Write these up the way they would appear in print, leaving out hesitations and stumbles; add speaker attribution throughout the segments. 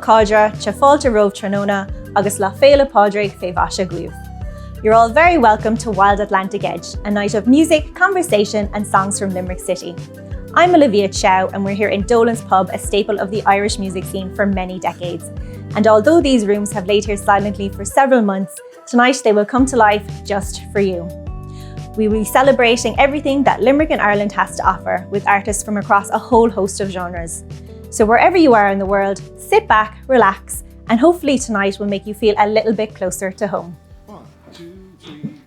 Speaker 1: Cadra, Chafalta Rove Trinona, agus La Féile Pádraig Fé Vasha Guibh. You're all very welcome to Wild Atlantic Edge, a night of music, conversation and songs from Limerick City. I'm Olivia Chow and we're here in Dolans pub, a staple of the Irish music scene for many decades. And although these rooms have laid here silently for several months, tonight they will come to life just for you. We will be celebrating everything that Limerick and Ireland has to offer with artists from across a whole host of genres. So wherever you are in the world, sit back, relax, and hopefully tonight will make you feel a little bit closer to home.
Speaker 2: 1, 2, 3.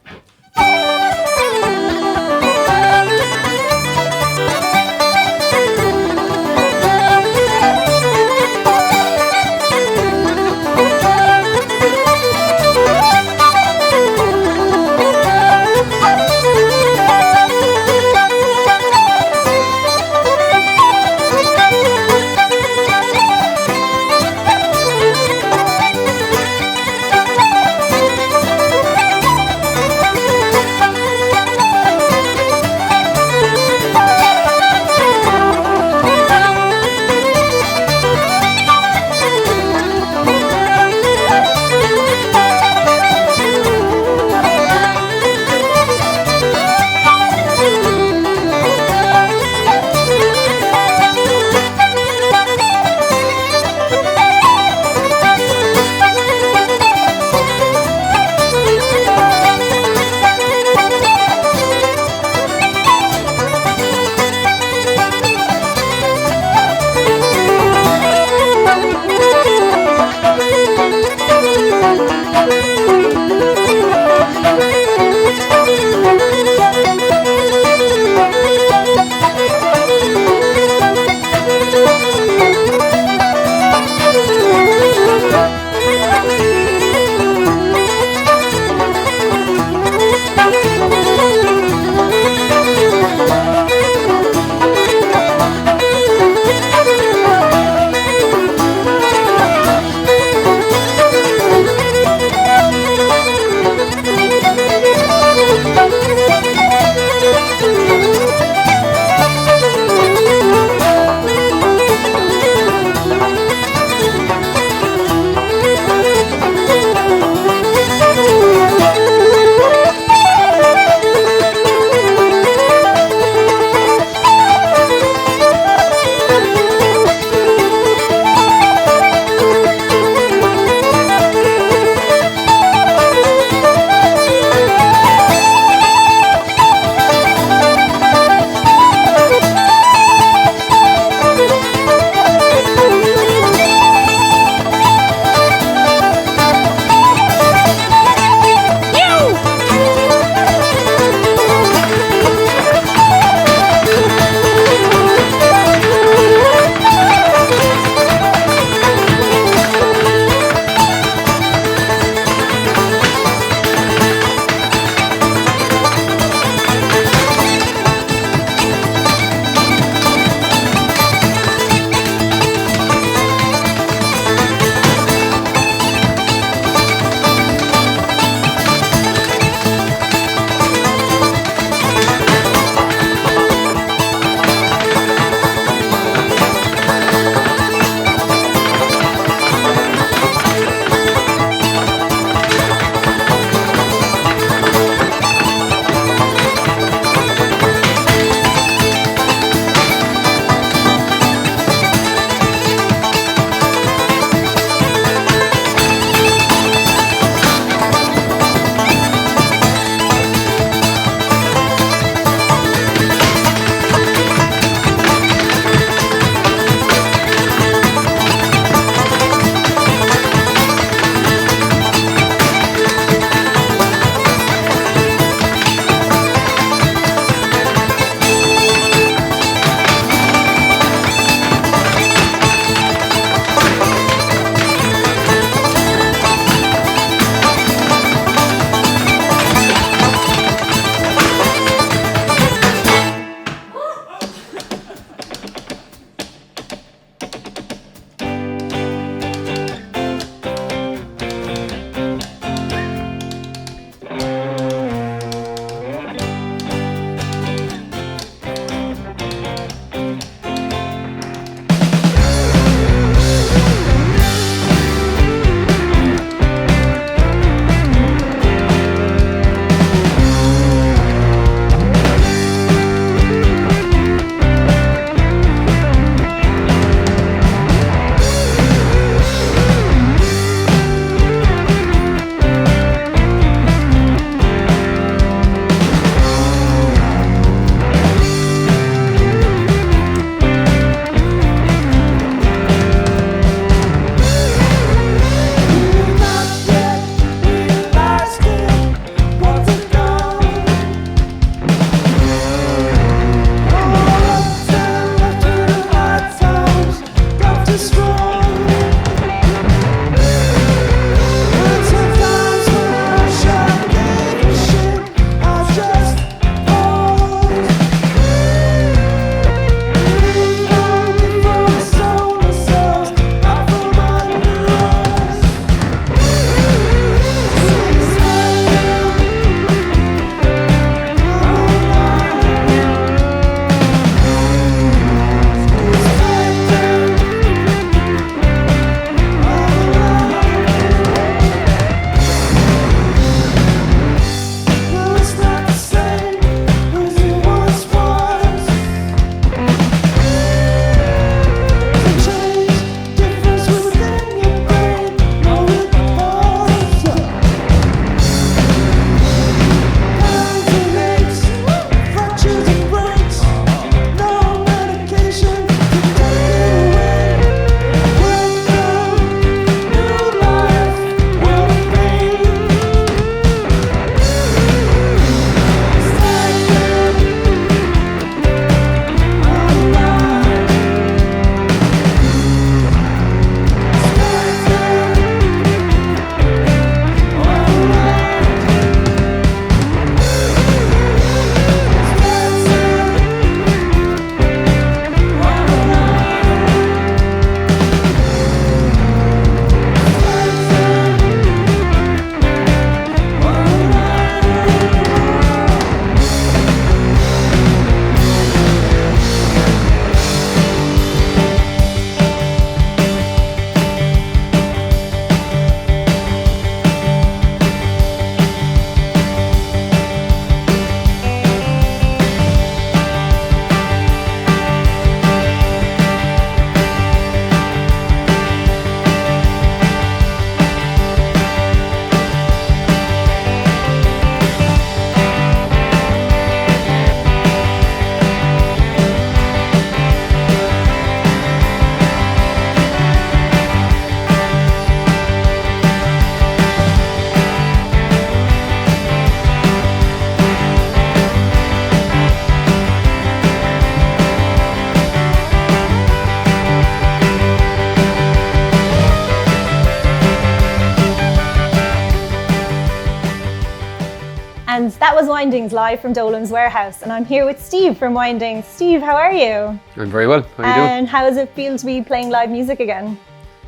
Speaker 1: was Windings live from Dolans warehouse, and I'm here with Steve from Windings. Steve, how are you?
Speaker 3: I'm very well. How are you doing?
Speaker 1: And how does it feel to be playing live music again?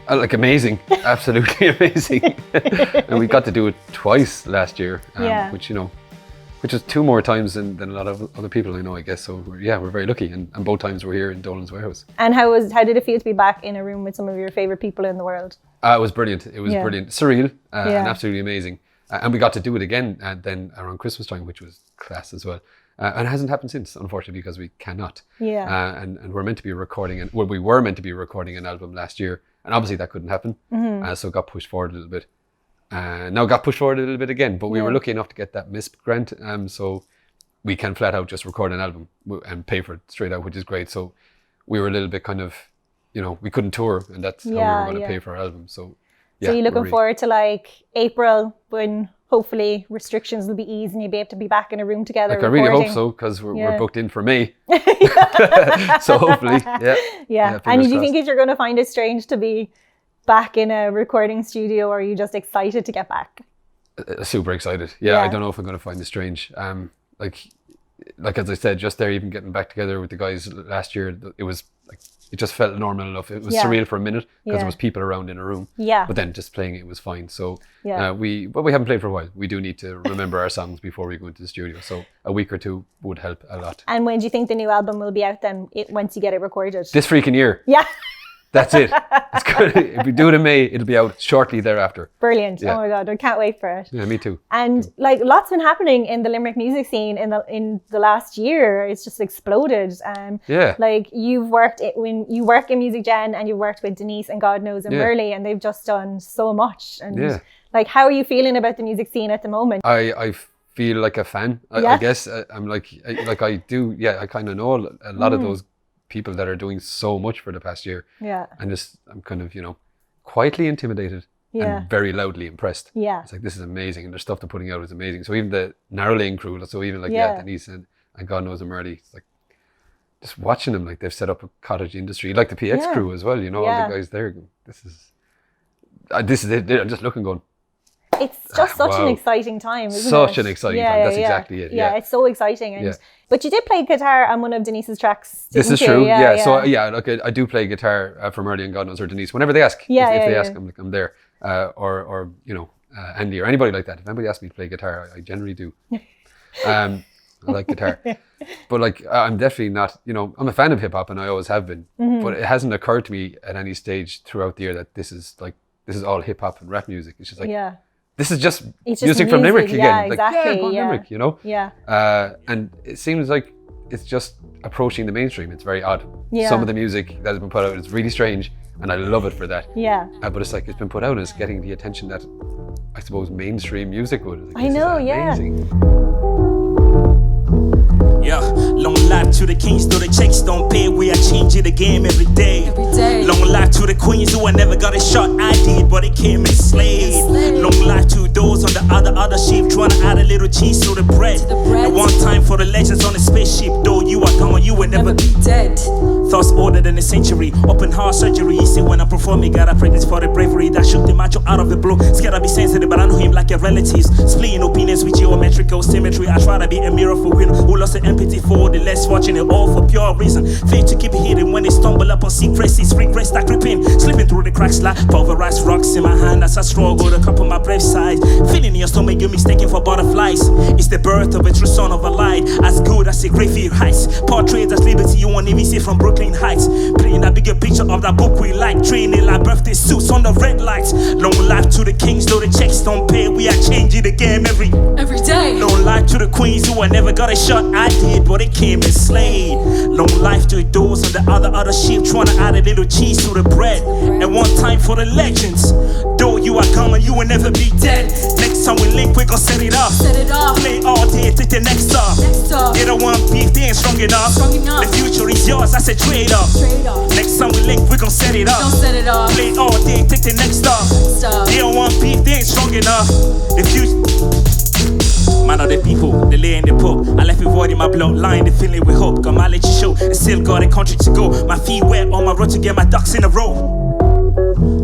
Speaker 3: Like amazing, absolutely amazing. And we got to do it twice last year, which is 2 more times than a lot of other people I know, I guess. So we're very lucky, and both times we're here in Dolans warehouse.
Speaker 1: And how did it feel to be back in a room with some of your favourite people in the world?
Speaker 3: It was brilliant. It was brilliant, surreal, and absolutely amazing. And we got to do it again, then around Christmas time, which was class as well. And it hasn't happened since, unfortunately, because we cannot.
Speaker 1: Yeah.
Speaker 3: And we're meant to be recording, we were meant to be recording an album last year, and obviously that couldn't happen. So it got pushed forward a little bit. Now it got pushed forward a little bit again, but we were lucky enough to get that MISP grant, so we can flat out just record an album and pay for it straight out, which is great. So we were a little bit kind of, we couldn't tour, and that's how we were going to pay for our album. So
Speaker 1: you're looking forward to like April, when hopefully restrictions will be eased and you'll be able to be back in a room together.
Speaker 3: Like, I really hope so, because we're booked in for May. So hopefully,
Speaker 1: yeah. And do you think you're going to find it strange to be back in a recording studio, or are you just excited to get back?
Speaker 3: Super excited. Yeah, I don't know if I'm going to find it strange. Like as I said, just there, even getting back together with the guys last year, it was like, it just felt normal enough. It was surreal for a minute because there was people around in a room. Yeah. But then just playing it was fine. So we haven't played for a while. We do need to remember our songs before we go into the studio. So a week or 2 would help a lot. And
Speaker 1: when do you think the new album will be out then, once you get it recorded?
Speaker 3: This freaking year.
Speaker 1: Yeah.
Speaker 3: That's it. It's good. If we do it in May, it'll be out shortly thereafter.
Speaker 1: Brilliant. Yeah. Oh my God, I can't wait for it.
Speaker 3: Yeah, me too.
Speaker 1: And like, lots been happening in the Limerick music scene in the last year. It's just exploded. Like, you work in Music Gen, and you've worked with Denise and God Knows and Merle, and they've just done so much. And like, how are you feeling about the music scene at the moment?
Speaker 3: I feel like a fan. I guess I'm like I do. Yeah, I kind of know a lot of those people that are doing so much for the past year. Yeah. And I'm kind of, quietly intimidated and very loudly impressed. Yeah. It's like, this is amazing. And their stuff they're putting out is amazing. So even the Narrow Lane crew, so even like Denise and God Knows and Merle, it's like, just watching them, like they've set up a cottage industry, like the PX crew as well, all the guys there. This is it. I'm just looking going,
Speaker 1: it's just such an exciting time, isn't it?
Speaker 3: Such an exciting time. That's exactly it.
Speaker 1: Yeah, it's so exciting. And but you did play guitar on one of Denise's tracks,
Speaker 3: This is true. Yeah. So I do play guitar for Merle and God Knows or Denise whenever they ask. If they ask, I'm there. Or Andy or anybody like that. If anybody asks me to play guitar, I generally do. I like guitar. But like, I'm definitely not, I'm a fan of hip hop, and I always have been. But it hasn't occurred to me at any stage throughout the year that this is all hip hop and rap music. It's just like, this is just music from Limerick again.
Speaker 1: Yeah, exactly.
Speaker 3: Like, Limerick,
Speaker 1: Yeah.
Speaker 3: And it seems like it's just approaching the mainstream. It's very odd. Yeah. Some of the music that has been put out is really strange, and I love it for that. Yeah. But it's like, it's been put out and it's getting the attention that I suppose mainstream music would. Like,
Speaker 1: I know, amazing.
Speaker 4: Yeah, long life to the kings, though the checks don't pay. We are changing the game every day. Long life to the queens who I never got a shot. I did, but it came and slayed. Long life to those on the other ship, trying to add a little cheese to the bread. And one time for the legends on the spaceship, though you are gone, you will never be dead. Thoughts older than a century, open heart surgery. You see, when I perform, you gotta practice for the bravery that shook the macho out of the blue. Scared I be sensitive, but I know him like a relatives. Splitting opinions with geometrical symmetry. I try to be a mirror for women who lost the empathy for the less, watching it all for pure reason. Faith to keep it hidden when they stumble upon secrets. Regrets that creeping, slipping through the cracks like pulverized rocks in my hand as I struggle to cup on my brave side. Feeling in your stomach, you're mistaken for butterflies. It's the birth of a true son of a light, as good as a Greyfield Heights. Portraits as liberty you won't even see from Brooklyn Heights. Painting a bigger picture of that book we like, training like birthday suits on the red lights. Long life to the kings, though the checks don't pay. We are changing the game every day. Long life to the queens who I never got a shot. I did, but it came and slayed. Long life to those on the other ship, trying to add a little cheese to the bread. And one time for the legends, though you are gone, you will never be dead. Next time we link, we gon' set it up. Play all day, take the next up. They don't want beef, they ain't strong enough. The future is yours, I said trade up. Next time we link, we gon' set it up. Play all day, take the next up. They don't want beef, they ain't strong enough. The future. Man of the people, they lay in the pub. I left it void in my bloodline, they filling with hope. Got my legend show, and still got a country to go. My feet wet on my road to get my ducks in a row.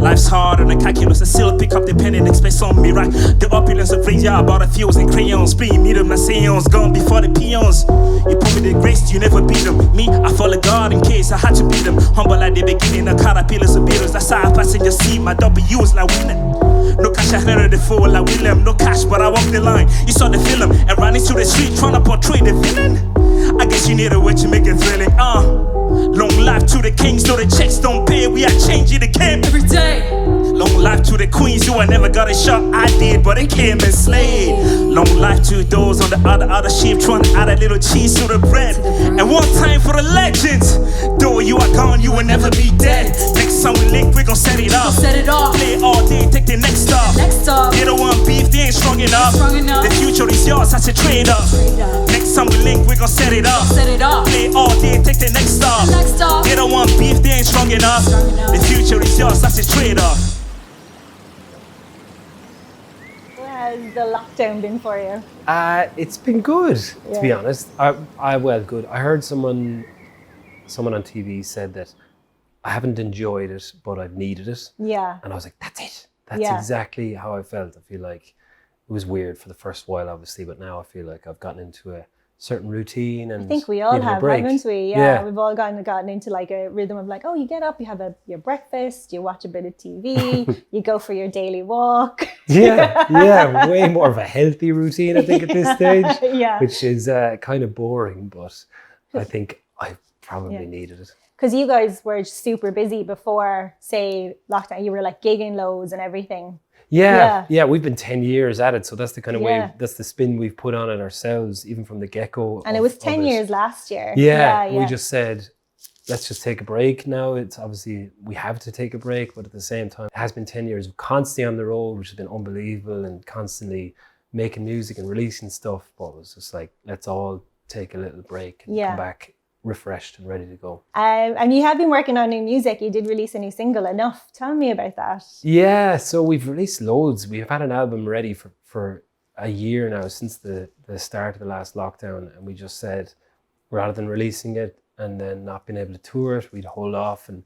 Speaker 4: Life's hard on the calculus, I still pick up the pen and express on me, right? The opulence of praise, yeah, I bought a fuse and crayons. Being me them, my seance, gone before the peons. You put me the grace, you never beat them. Me, I follow God in case I had to beat them. Humble at the beginning, the caterpillars of beetles. That's how I passenger seat, my W's like winning. No cash, I heard the fool like William. No cash, but I walked the line. You saw the film and ran into the street trying to portray the villain. I guess you need a way to make it thrilling. Long life to the kings, though the checks don't pay. We are changing the game every day. Long life to the queens, you I never got a shot. I did, but it came and slayed. Long life to those on the other ship trying to add a little cheese to the bread. And one time for the legends. Though you are gone, you will never be dead. Next time we link, we gon' set it up. Play all day, take the next stop. They don't want beef, they ain't strong enough. The future is yours, that's a trade-off. Next time we link, we gon' set it up. Play all day, take the next stop. They don't want beef, they ain't strong enough. The future is yours, that's a trade-off.
Speaker 1: How has the lockdown been for you?
Speaker 5: It's been good, to be honest. Good. I heard someone on TV said that I haven't enjoyed it, but I've needed it.
Speaker 1: Yeah.
Speaker 5: And I was like, that's it. That's exactly how I felt. I feel like it was weird for the first while, obviously, but now I feel like I've gotten into a certain routine and
Speaker 1: I think we all have, haven't we?
Speaker 5: Yeah.
Speaker 1: We've all gotten into like a rhythm of like, oh, you get up, you have your breakfast, you watch a bit of TV, you go for your daily walk.
Speaker 5: Yeah, way more of a healthy routine, I think, at this stage.
Speaker 1: Yeah.
Speaker 5: Which is kind of boring, but I think I probably needed it.
Speaker 1: Because you guys were super busy before, say, lockdown. You were like gigging loads and everything.
Speaker 5: Yeah, we've been 10 years at it, so that's the kind of way, that's the spin we've put on it ourselves, even from the get-go.
Speaker 1: And it was 10 years last year.
Speaker 5: Yeah, we just said, let's just take a break now. It's obviously, we have to take a break, but at the same time, it has been 10 years constantly on the road, which has been unbelievable, and constantly making music and releasing stuff, but it was just like, let's all take a little break and come back refreshed and ready to go.
Speaker 1: And you have been working on new music. You did release a new single, Enough. Tell me about that.
Speaker 5: Yeah, so we've released loads. We've had an album ready for a year now, since the start of the last lockdown, and we just said, rather than releasing it and then not being able to tour it, we'd hold off. And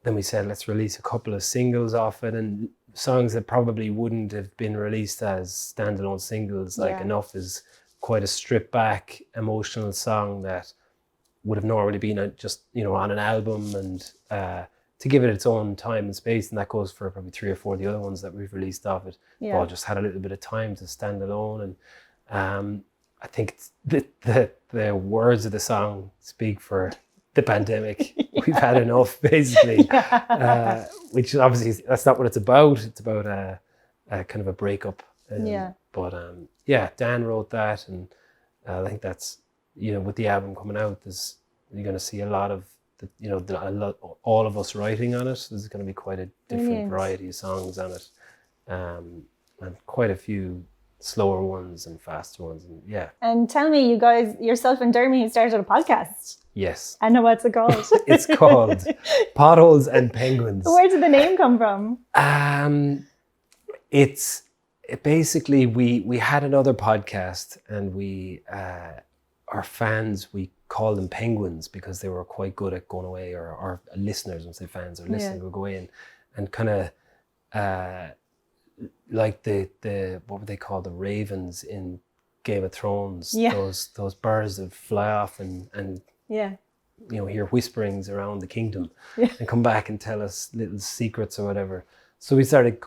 Speaker 5: then we said, let's release a couple of singles off it, and songs that probably wouldn't have been released as standalone singles. Like Enough is quite a stripped back emotional song that would have normally been just, on an album, and to give it its own time and space. And that goes for probably 3 or 4 of the other ones that we've released off it. All just had a little bit of time to stand alone. And I think the words of the song speak for the pandemic. We've had enough, basically, which obviously that's not what it's about. It's about a kind of a breakup. But Dan wrote that, and I think that's, with the album coming out, you're going to see a lot of all of us writing on it. There's going to be quite a different variety of songs on it, and quite a few slower ones and faster ones, and
Speaker 1: And tell me, you guys, yourself and Dermy, started a podcast.
Speaker 5: Yes.
Speaker 1: I know, what's it called?
Speaker 5: It's called Potholes and Penguins.
Speaker 1: Where did the name come from?
Speaker 5: Basically we had another podcast, and our fans, we call them penguins because they were quite good at going away, or our listeners, when say fans or listeners, would go in and kind of like the what would they call, the ravens in Game of Thrones, those birds that fly off and hear whisperings around the kingdom and come back and tell us little secrets or whatever. So we started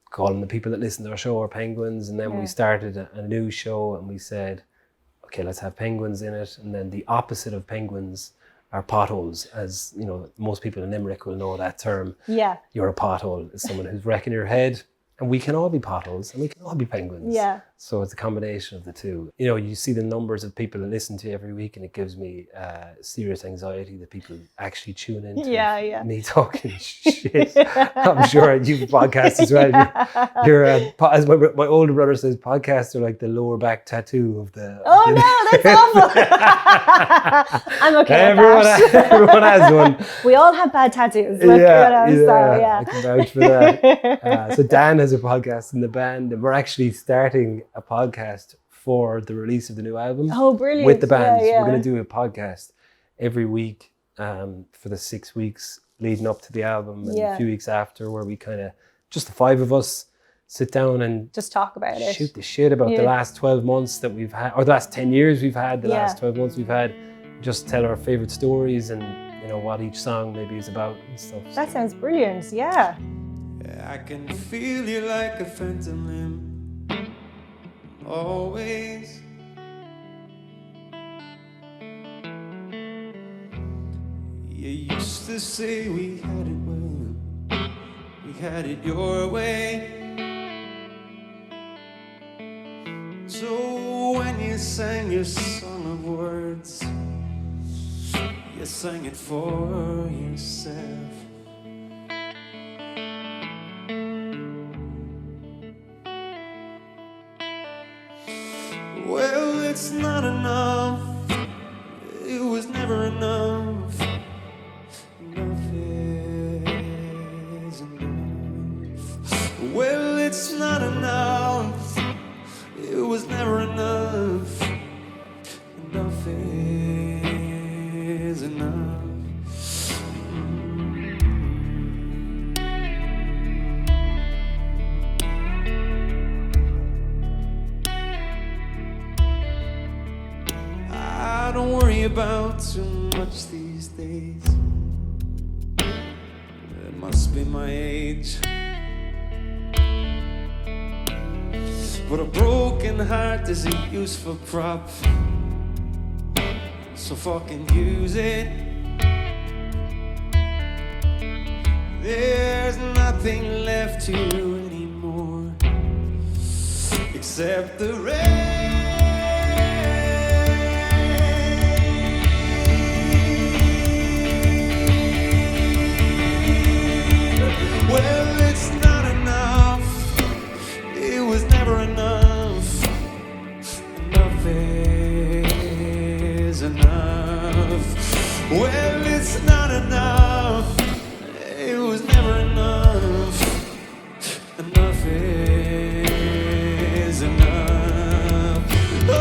Speaker 5: calling the people that listen to our show our penguins, and then we started a new show, and we said, okay, let's have penguins in it. And then the opposite of penguins are potholes, as most people in Limerick will know that term. You're a pothole. It's someone who's wrecking your head, and we can all be potholes, and we can all be penguins. So it's a combination of the two. You see the numbers of people that listen to you every week, and it gives me serious anxiety that people actually tune into me talking shit. I'm sure you podcast as well. You're as my older brother says, podcasts are like the lower back tattoo of the.
Speaker 1: Oh no, that's awful. I'm okay.
Speaker 5: Everyone has one.
Speaker 1: We all have bad tattoos.
Speaker 5: I can vouch for that. So Dan has a podcast in the band, and we're actually starting a podcast for the release of the new album.
Speaker 1: Oh, brilliant.
Speaker 5: With the band. We're going to do a podcast every week for the 6 weeks leading up to the album and a few weeks after, where we kind of, just the five of us, sit down and
Speaker 1: just talk about it.
Speaker 5: Shoot the shit about the last 12 months that we've had, or the last 10 years we've had, the last 12 months we've had. Just tell our favorite stories and, you know, what each song maybe is about and stuff.
Speaker 1: That sounds brilliant, yeah.
Speaker 2: I can feel you like a phantom limb, always. You used to say we had it well, we had it your way. So when you sang your song of words, you sang it for yourself. Well, it's not enough. It was never enough. Enough is enough. Well, it's not enough. It was never enough. Enough is enough. I don't worry about too much these days. It must be my age. But a broken heart is a useful prop, so fucking use it. There's nothing left to you anymore except the rain. Well, it's not enough. It was never enough. Enough is enough. Well, it's not enough. It was never enough. Enough is enough. Oh.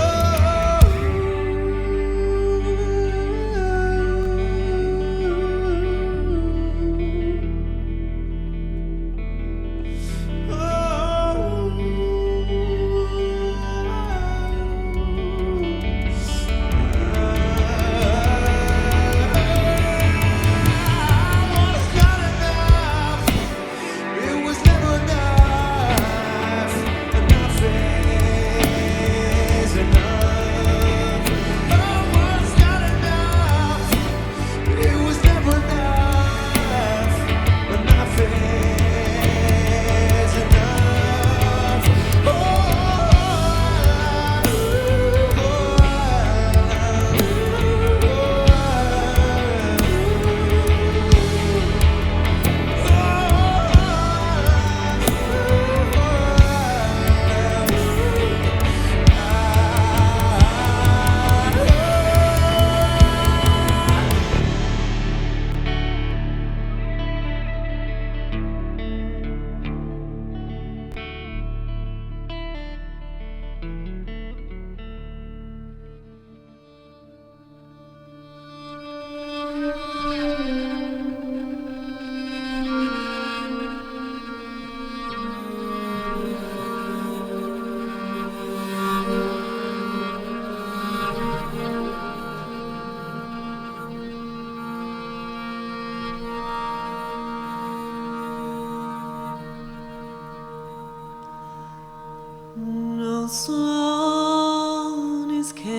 Speaker 6: No song is kept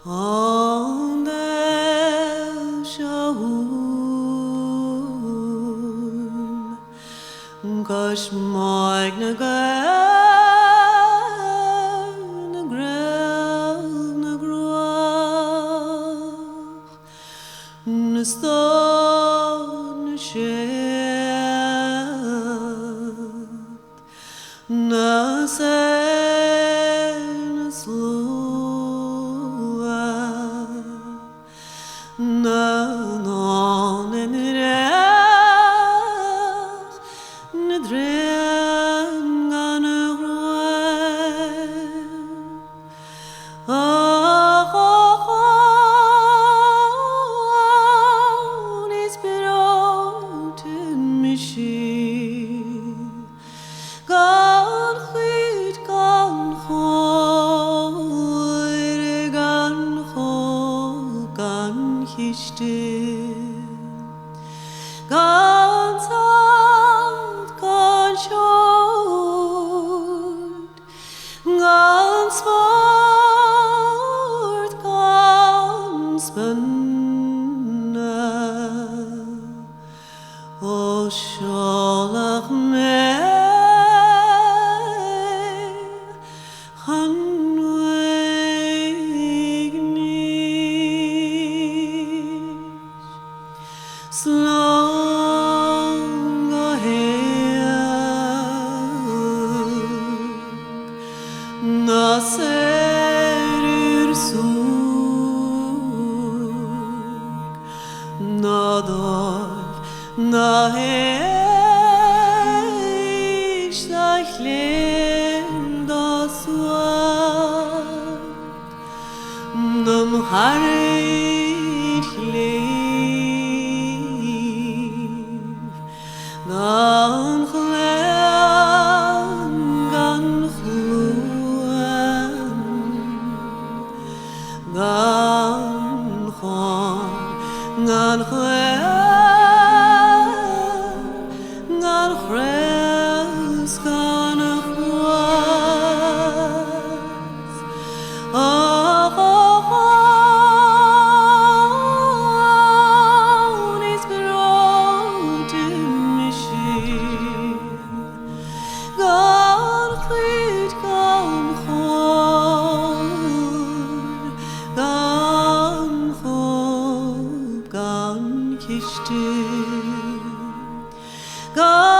Speaker 6: on the shore, 'cause Mike na kishte ganz alt, ganz short, ganz wart, ganz benna. O sholach me God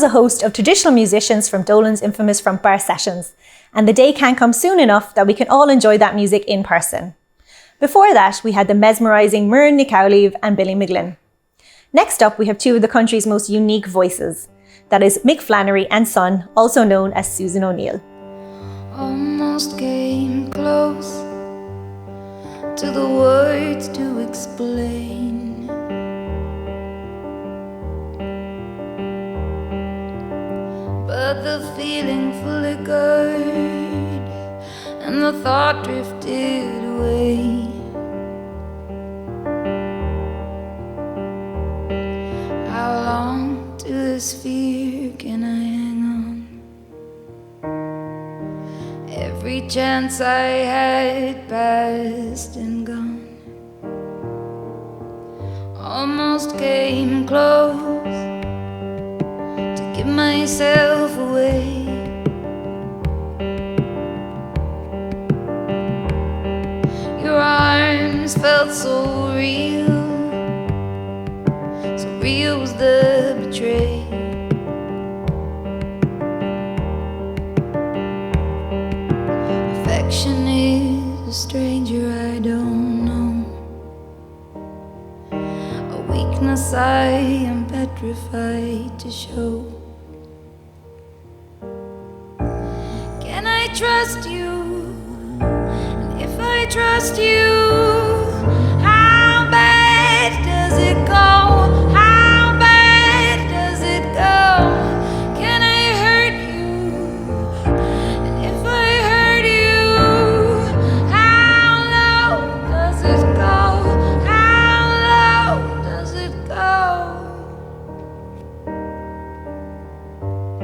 Speaker 1: a host of traditional musicians from Dolans infamous front bar sessions, and the day can't come soon enough that we can all enjoy that music in person. Before that, we had the mesmerising Muireann Nic Cowleve and Billy McGlynn. Next up, we have two of the country's most unique voices. That is Mick Flannery and son, also known as Susan O'Neill.
Speaker 7: Almost came close to the words to explain, but the feeling flickered and the thought drifted away. How long to this fear can I hang on? Every chance I had passed and gone. Almost came close to give myself away. Your arms felt so real, so real was the betrayal. Affection is a stranger I don't know, a weakness I am petrified to show. Can I trust you? And if I trust you, how bad does it go? How bad does it go? Can I hurt you? And if I hurt you, how low does it go? How low does it go?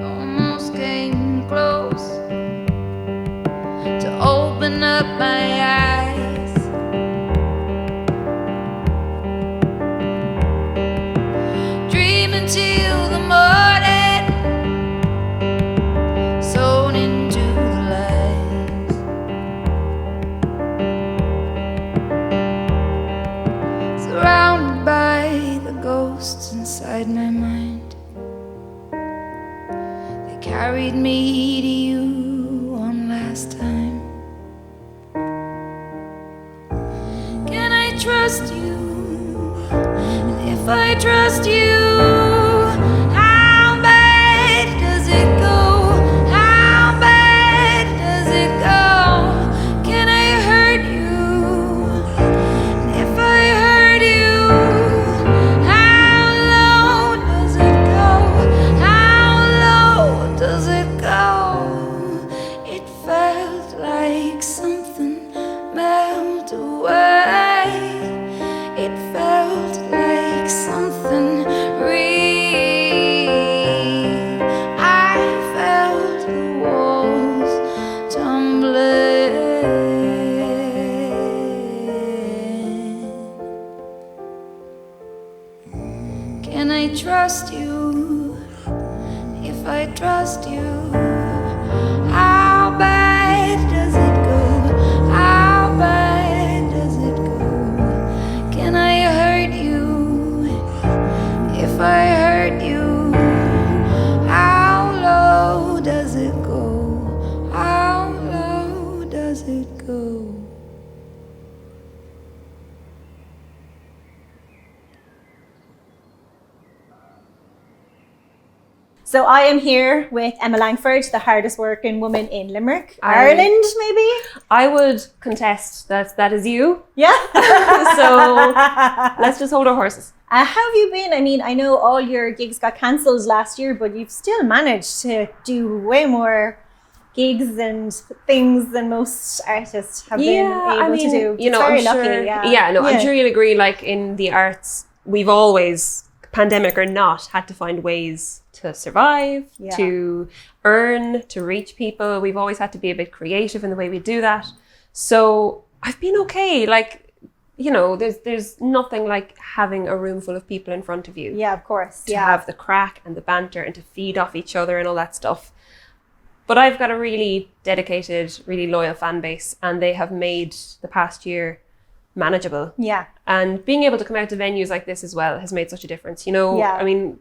Speaker 7: Almost came close to open up my eyes, dreaming till the morning, sewn into the lies, surrounded by the ghosts inside my mind. They carried me to you one last time. Can I trust you? And if I trust you, how bad does it go? How bad does it go? Can I hurt you? And if I hurt you, how low does it go? How low does it go? It felt like something melt away. It felt like something real. I felt the walls tumbling. Can I trust you? If I trust you, how bad does it go? How bad does it go? Can I hurt you? If I hurt you, how low does it go? How low does it go?
Speaker 1: So I am here with Emma Langford, the hardest working woman in Limerick, Ireland, maybe?
Speaker 8: I would contest that that is you.
Speaker 1: Yeah.
Speaker 8: So let's just hold our horses.
Speaker 1: How have you been? I mean, I know all your gigs got cancelled last year, but you've still managed to do way more gigs and things than most artists have been able to do.
Speaker 8: You know,
Speaker 1: very
Speaker 8: I'm
Speaker 1: lucky.
Speaker 8: sure,
Speaker 1: Yeah.
Speaker 8: I'm sure you'll agree, like in the arts, we've always, pandemic or not, had to find ways to survive, to earn, to reach people. We've always had to be a bit creative in the way we do that. So I've been okay. Like, you know, there's nothing like having a room full of people in front of you.
Speaker 1: Yeah, of course.
Speaker 8: To have the crack and the banter and to feed off each other and all that stuff. But I've got a really dedicated, really loyal fan base, and they have made the past year manageable.
Speaker 1: Yeah.
Speaker 8: And being able to come out to venues like this as well has made such a difference. You know, I mean,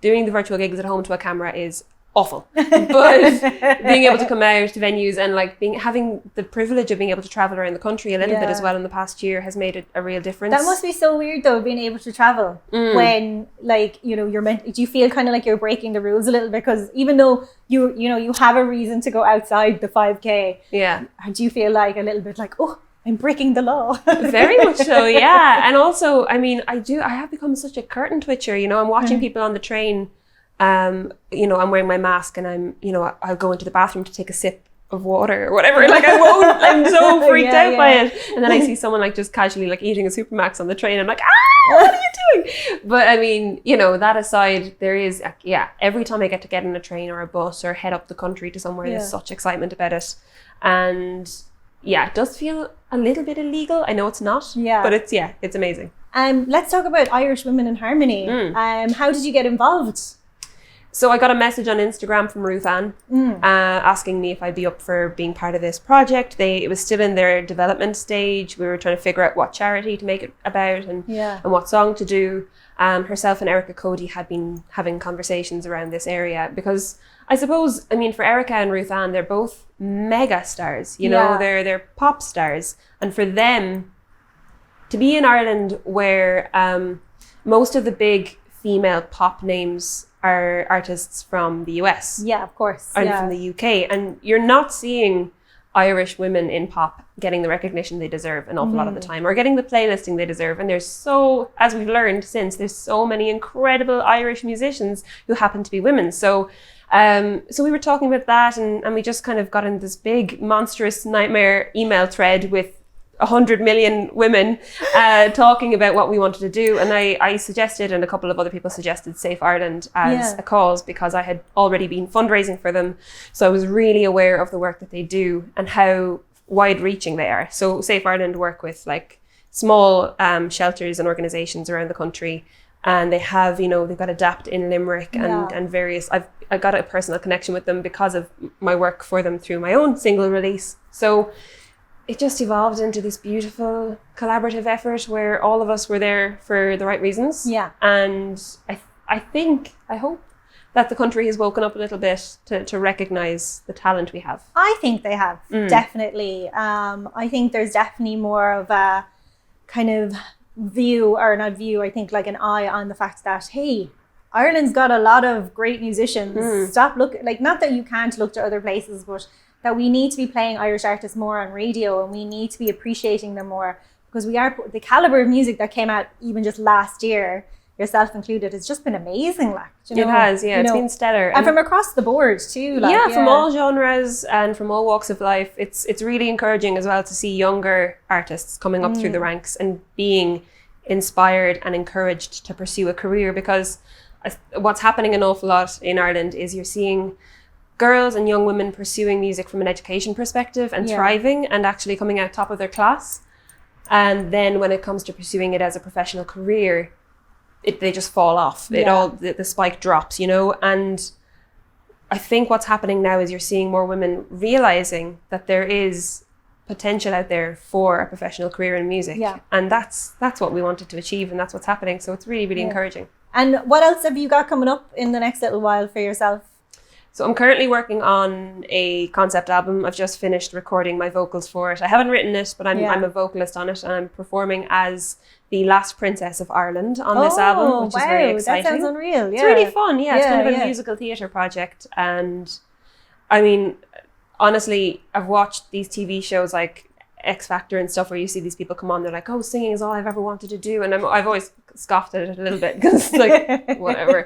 Speaker 8: doing the virtual gigs at home to a camera is awful. But being able to come out to venues and like having the privilege of being able to travel around the country a little bit as well in the past year has made it a real difference.
Speaker 1: That must be so weird though, being able to travel when like, you know, do you feel kind of like you're breaking the rules a little bit? Because even though you have a reason to go outside the 5K, do you feel like a little bit like, oh, I'm breaking the law?
Speaker 8: Very much so, yeah. And also, I mean, I have become such a curtain twitcher, you know. I'm watching people on the train, you know, I'm wearing my mask and I'll go into the bathroom to take a sip of water or whatever. Like I'm so freaked out by it. And then I see someone like just casually like eating a Supermax on the train. I'm like, what are you doing? But I mean, you know, that aside, there is, every time I get in a train or a bus or head up the country to somewhere, there's such excitement about it. And it does feel a little bit illegal. I know it's not, but it's amazing.
Speaker 1: Let's talk about Irish Women in Harmony. How did you get involved?
Speaker 8: So I got a message on Instagram from Ruth Ann asking me if I'd be up for being part of this project. It was still in their development stage. We were trying to figure out what charity to make it about and what song to do. Herself and Erica Cody had been having conversations around this area because I suppose, I mean, for Erica and Ruth Ann, they're both mega stars. You know, they're pop stars. And for them to be in Ireland where most of the big female pop names are artists from the US.
Speaker 1: Yeah, of course.
Speaker 8: And from the UK. And you're not seeing Irish women in pop getting the recognition they deserve an awful lot of the time, or getting the playlisting they deserve. And as we've learned since, there's so many incredible Irish musicians who happen to be women. So we were talking about that and we just kind of got in this big monstrous nightmare email thread with 100 million women talking about what we wanted to do. And I suggested, and a couple of other people suggested, Safe Ireland as a cause because I had already been fundraising for them. So I was really aware of the work that they do and how wide reaching they are. So Safe Ireland work with like small shelters and organizations around the country. And they have, you know, they've got Adapt in Limerick and various, I got a personal connection with them because of my work for them through my own single release. So it just evolved into this beautiful collaborative effort where all of us were there for the right reasons. Yeah. And I hope that the country has woken up a little bit to recognize the talent we have.
Speaker 1: I think they have, definitely. I think there's definitely more of a kind of I think like an eye on the fact that, hey, Ireland's got a lot of great musicians. Stop looking, like, not that you can't look to other places, but that we need to be playing Irish artists more on radio and we need to be appreciating them more, because we are, the caliber of music that came out even just last year, yourself included, has just been amazing. Like, you know,
Speaker 8: it has, it's been stellar.
Speaker 1: And from across the board too. Like,
Speaker 8: from all genres and from all walks of life. It's really encouraging as well to see younger artists coming up through the ranks and being inspired and encouraged to pursue a career, because what's happening an awful lot in Ireland is you're seeing girls and young women pursuing music from an education perspective and thriving and actually coming out top of their class. And then when it comes to pursuing it as a professional career, they just fall off. The spike drops, you know. And I think what's happening now is you're seeing more women realizing that there is potential out there for a professional career in music. Yeah. And that's what we wanted to achieve, and that's what's happening. So it's really, really encouraging.
Speaker 1: And what else have you got coming up in the next little while for yourself?
Speaker 8: So I'm currently working on a concept album. I've just finished recording my vocals for it. I haven't written it, but I'm a vocalist on it, and I'm performing as the last princess of Ireland on this album, which is very exciting.
Speaker 1: That sounds unreal.
Speaker 8: It's really fun. It's kind of a musical theatre project. And I mean, honestly, I've watched these TV shows like X Factor and stuff where you see these people come on, they're like, oh, singing is all I've ever wanted to do. And I've always scoffed at it a little bit because like, whatever.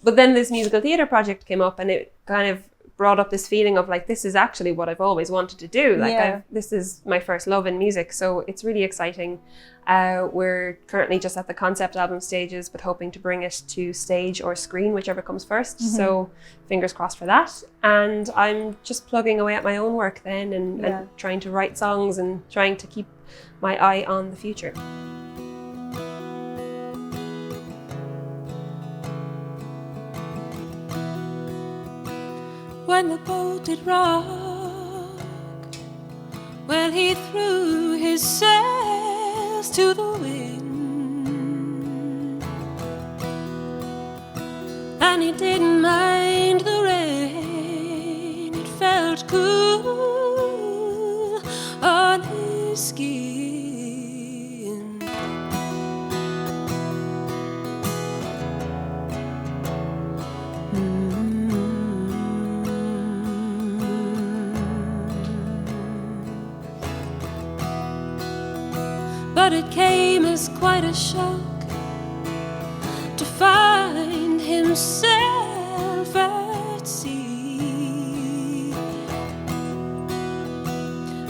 Speaker 8: But then this musical theatre project came up and it kind of brought up this feeling of like, this is actually what I've always wanted to do. Like this is my first love in music. So it's really exciting. We're currently just at the concept album stages, but hoping to bring it to stage or screen, whichever comes first. So fingers crossed for that. And I'm just plugging away at my own work then and trying to write songs and trying to keep my eye on the future.
Speaker 6: When the boat did rock, when he threw his sails to the wind, and didn't mind the rain. It felt cool on his skin. But it came as quite a shock to find himself at sea.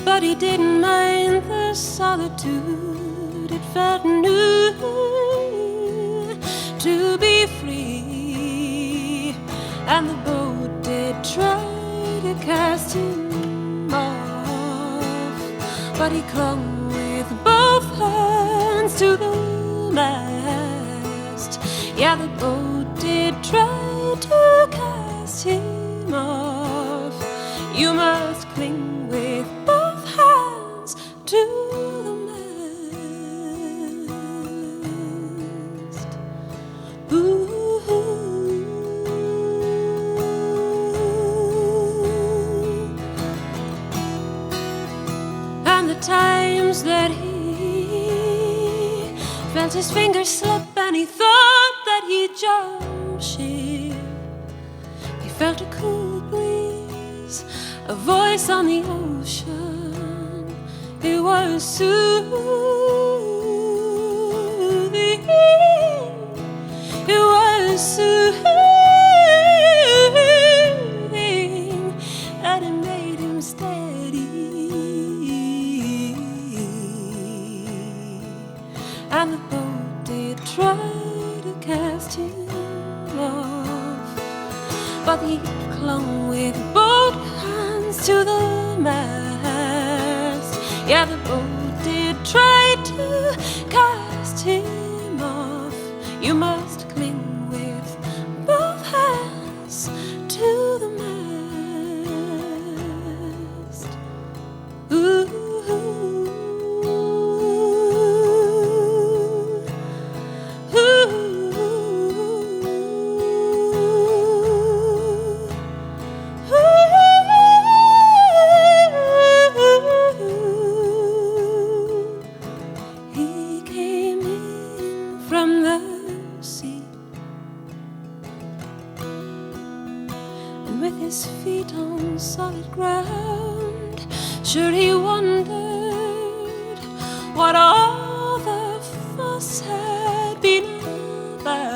Speaker 6: But he didn't mind the solitude. It felt new to be free. And the boat did try to cast him off, but he clung with both hands to the mast. Yeah, the boat did try to cast him off. You must cling with both hands to the mast. Ooh. And the times that he felt his fingers slip and he thought that he'd jump ship, he felt a cool breeze, a voice on the ocean. It was soothing. It was soothing, and it made him steady. And the boat did try to cast him off, but he clung with both hands to the mast. Yeah, the boat did try to cast him off. You must cling with both hands to the mast. Ooh. Solid ground, sure he wondered what all the fuss had been about.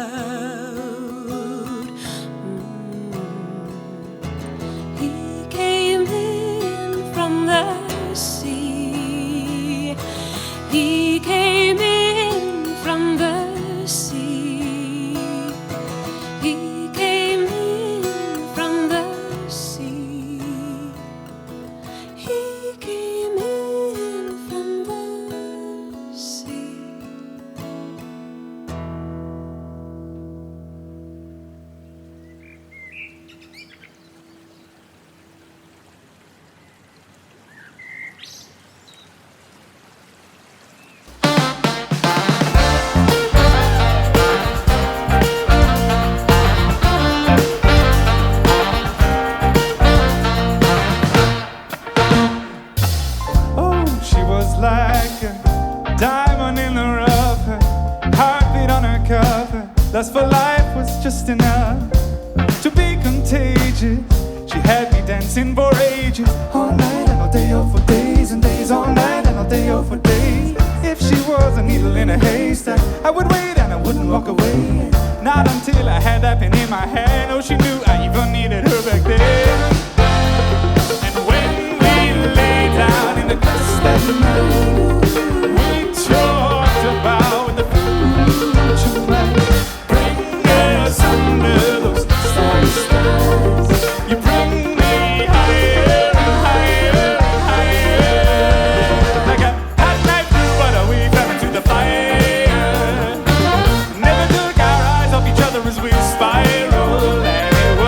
Speaker 6: He came in from the sea. He came in from the sea. He came in from the sea.
Speaker 2: Lust for life was just enough to be contagious. She had me dancing for ages, all night and all day, or for days and days, all night and all day, or for days. If she was a needle in a haystack, I would wait and I wouldn't walk away. Not until I had that pen in my hand. Oh, she knew I even needed her back then. And when we lay down in the dust at the night, we talked about the future might bring us under those starry skies. You bring me higher and higher and higher, like a hot knife through butter. We fell into the fire. Never took our eyes off each other as we spiral, and it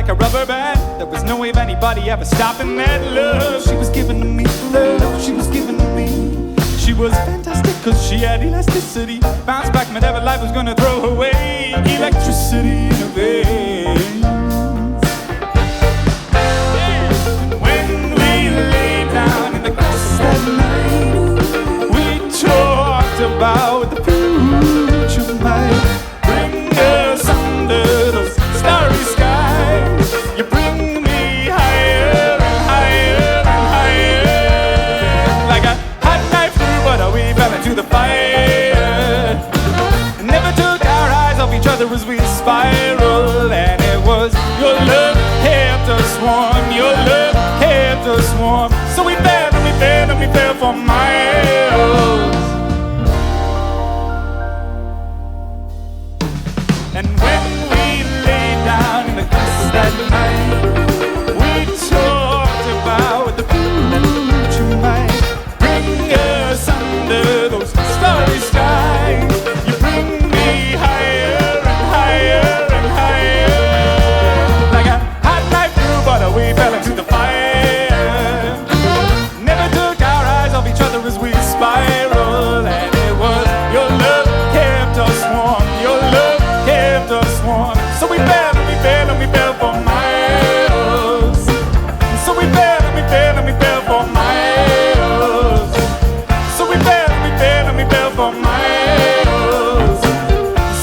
Speaker 2: like a rubber band. There was no way of anybody ever stopping that love she was giving to me. The love she was giving to me. She was fantastic cause she had elasticity. Bounce back whenever life was gonna throw her away. Electricity in her veins. When we lay down in the grass that night, we talked about the future might bring us under those starry skies. You bring me higher and higher and higher, like a hot knife through butter. We fell into the fire, never took our eyes off each other as we spiraled. And it was your love kept us warm, your love kept us warm. So we fell and we fell and we fell for miles. And when we lay down in the grass that night, we talked about the future might bring us under those starry skies. You bring me higher and higher and higher, like a hot knife through butter. We fell into the fire, never took our eyes off each other as we spiraled. And it was your love kept us warm, your love kept us warm. So we fell and we fell and we fell for miles. So we fell and we fell and we fell for miles. So we fell and we fell and we fell for miles.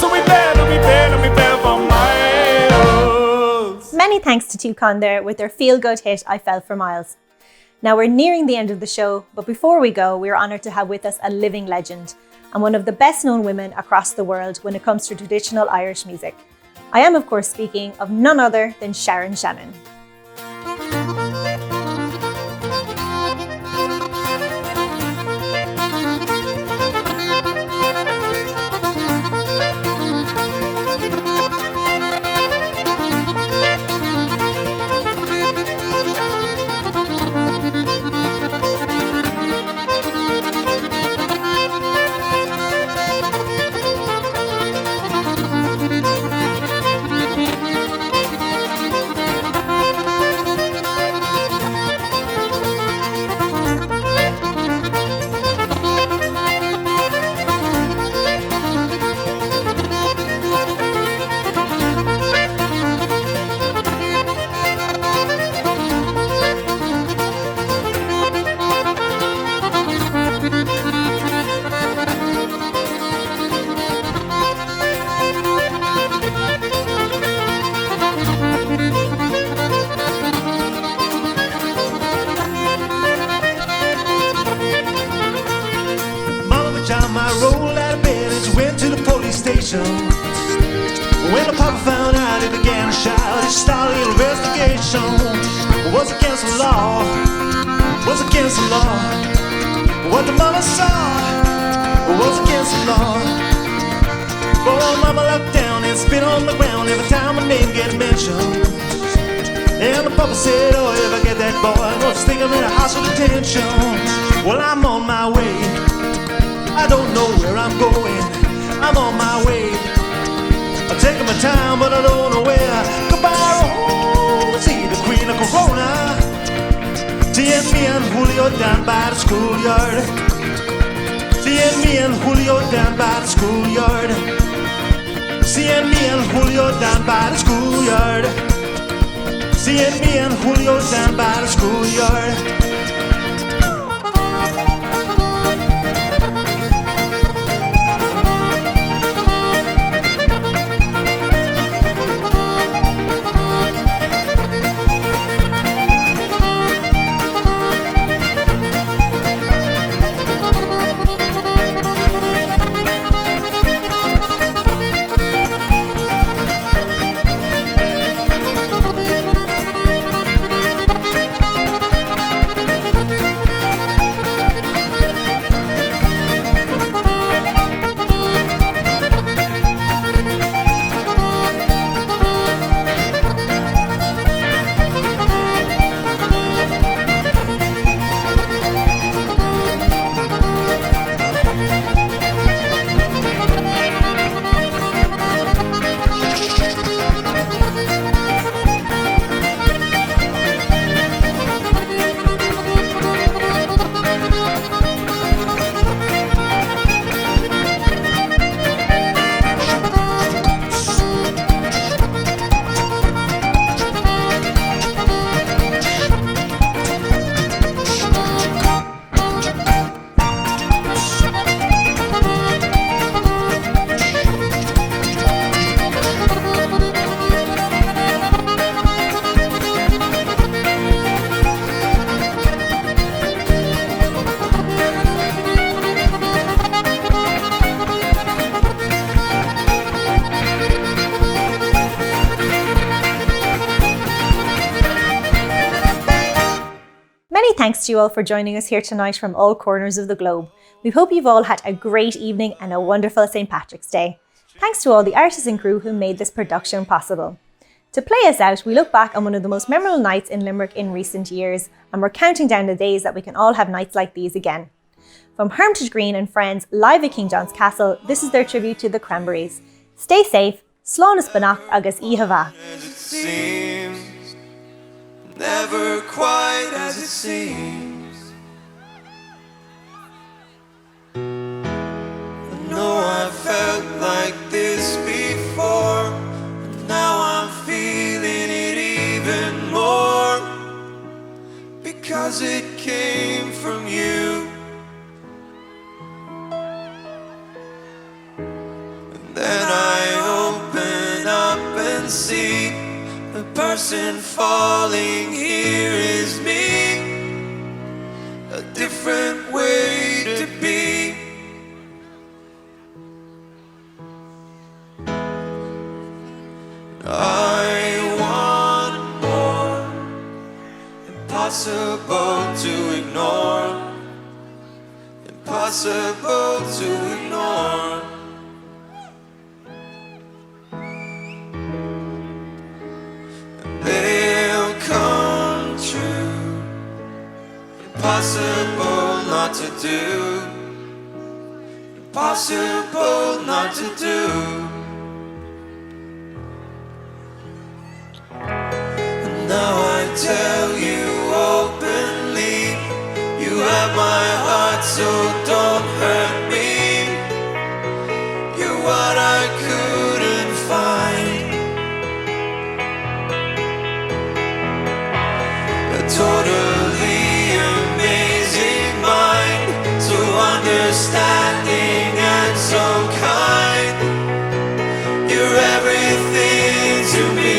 Speaker 2: So we fell and we fell and we fell for miles.
Speaker 1: Many thanks to Toucan there with their feel-good hit, I Fell for Miles. Now we're nearing the end of the show, but before we go, we're honoured to have with us a living legend and one of the best known women across the world when it comes to traditional Irish music. I am of course speaking of none other than Sharon Shannon.
Speaker 9: When the papa found out, he began to shout. He started an investigation. Was against the law. Was against the law. What the mama saw was against the law. Oh, mama looked down and spit on the ground every time my name get mentioned. And the papa said, oh, if I get that boy, I'm gonna stick him in a house of detention. Well, I'm on my way. I don't know where I'm going. I'm on my way. I'm taking my time, but I don't know where. Goodbye, oh, see the queen of Corona. Seeing me and Julio down by the schoolyard. Seeing me and Julio down by the schoolyard. Seeing me and Julio down by the schoolyard. Seeing me and Julio down by the schoolyard.
Speaker 1: thanks to you all for joining us here tonight from all corners of the globe. We hope you've all had a great evening and a wonderful St. Patrick's Day. Thanks to all the artists and crew who made this production possible. To play us out, we look back on one of the most memorable nights in Limerick in recent years, and we're counting down the days that we can all have nights like these again. From Hermitage Green and friends live at King John's Castle, this is their tribute to the Cranberries. Stay safe, slán is banach agus íhava.
Speaker 10: As it seems, never quite as it seems. I know I felt like this before, and now I'm feeling it even more, because it came from you. And then I open up and see the person falling here is me, a different way to be. I want more, impossible to ignore, impossible to ignore. They'll come true, impossible not to do, impossible not to do. And now I tell you openly, you have my heart, so don't hurt me. You're what I couldn't find, a totally amazing mind, so understanding and so kind. You're everything to me.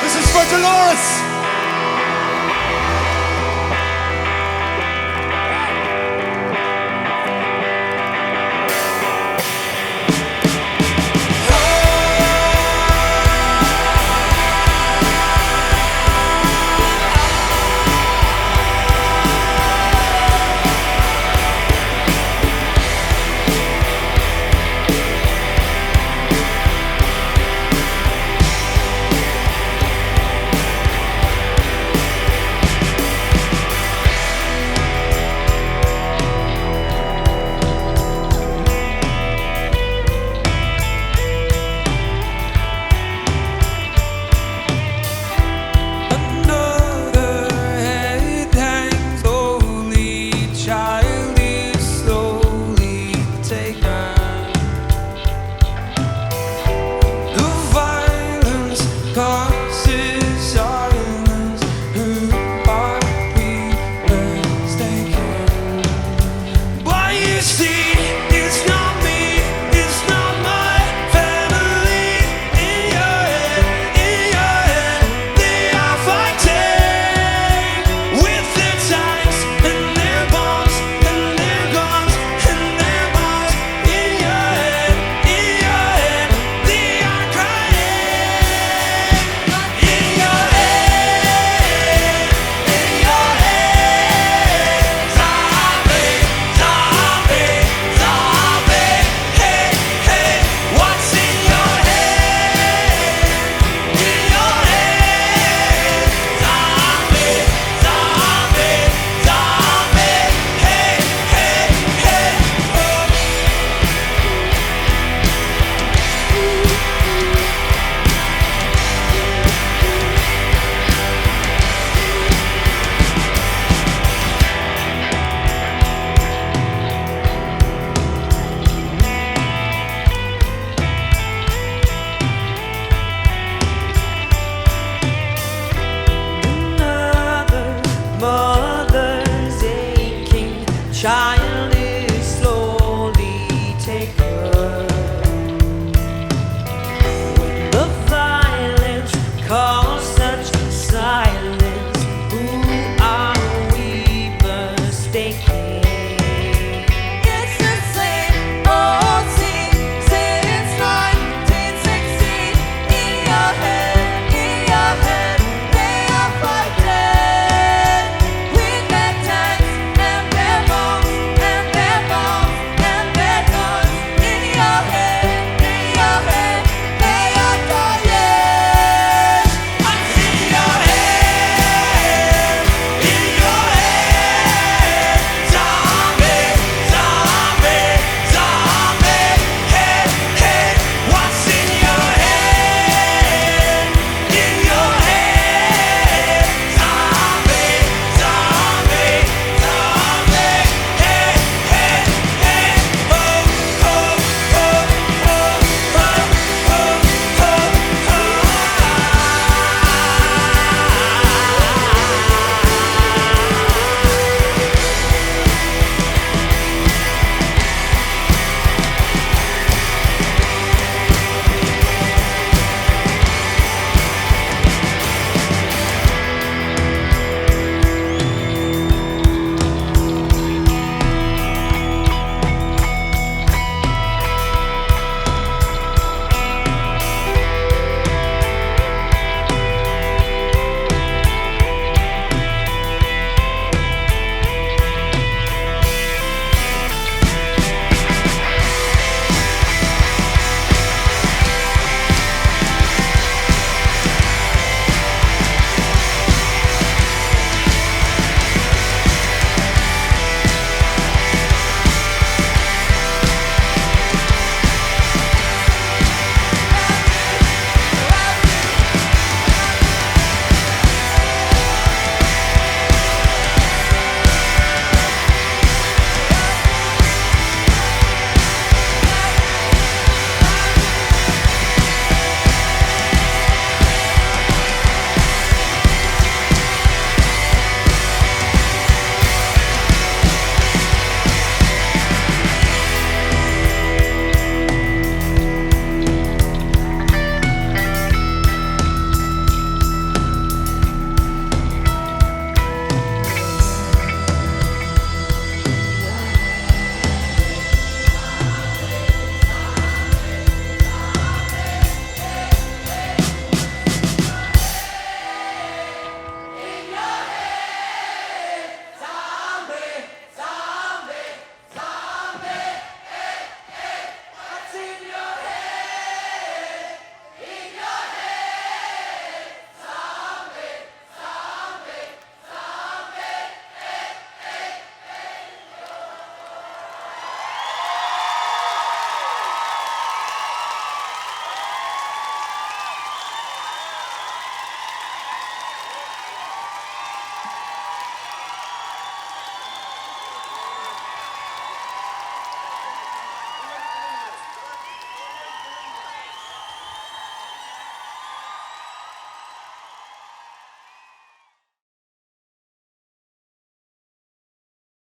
Speaker 9: This is for Dolans.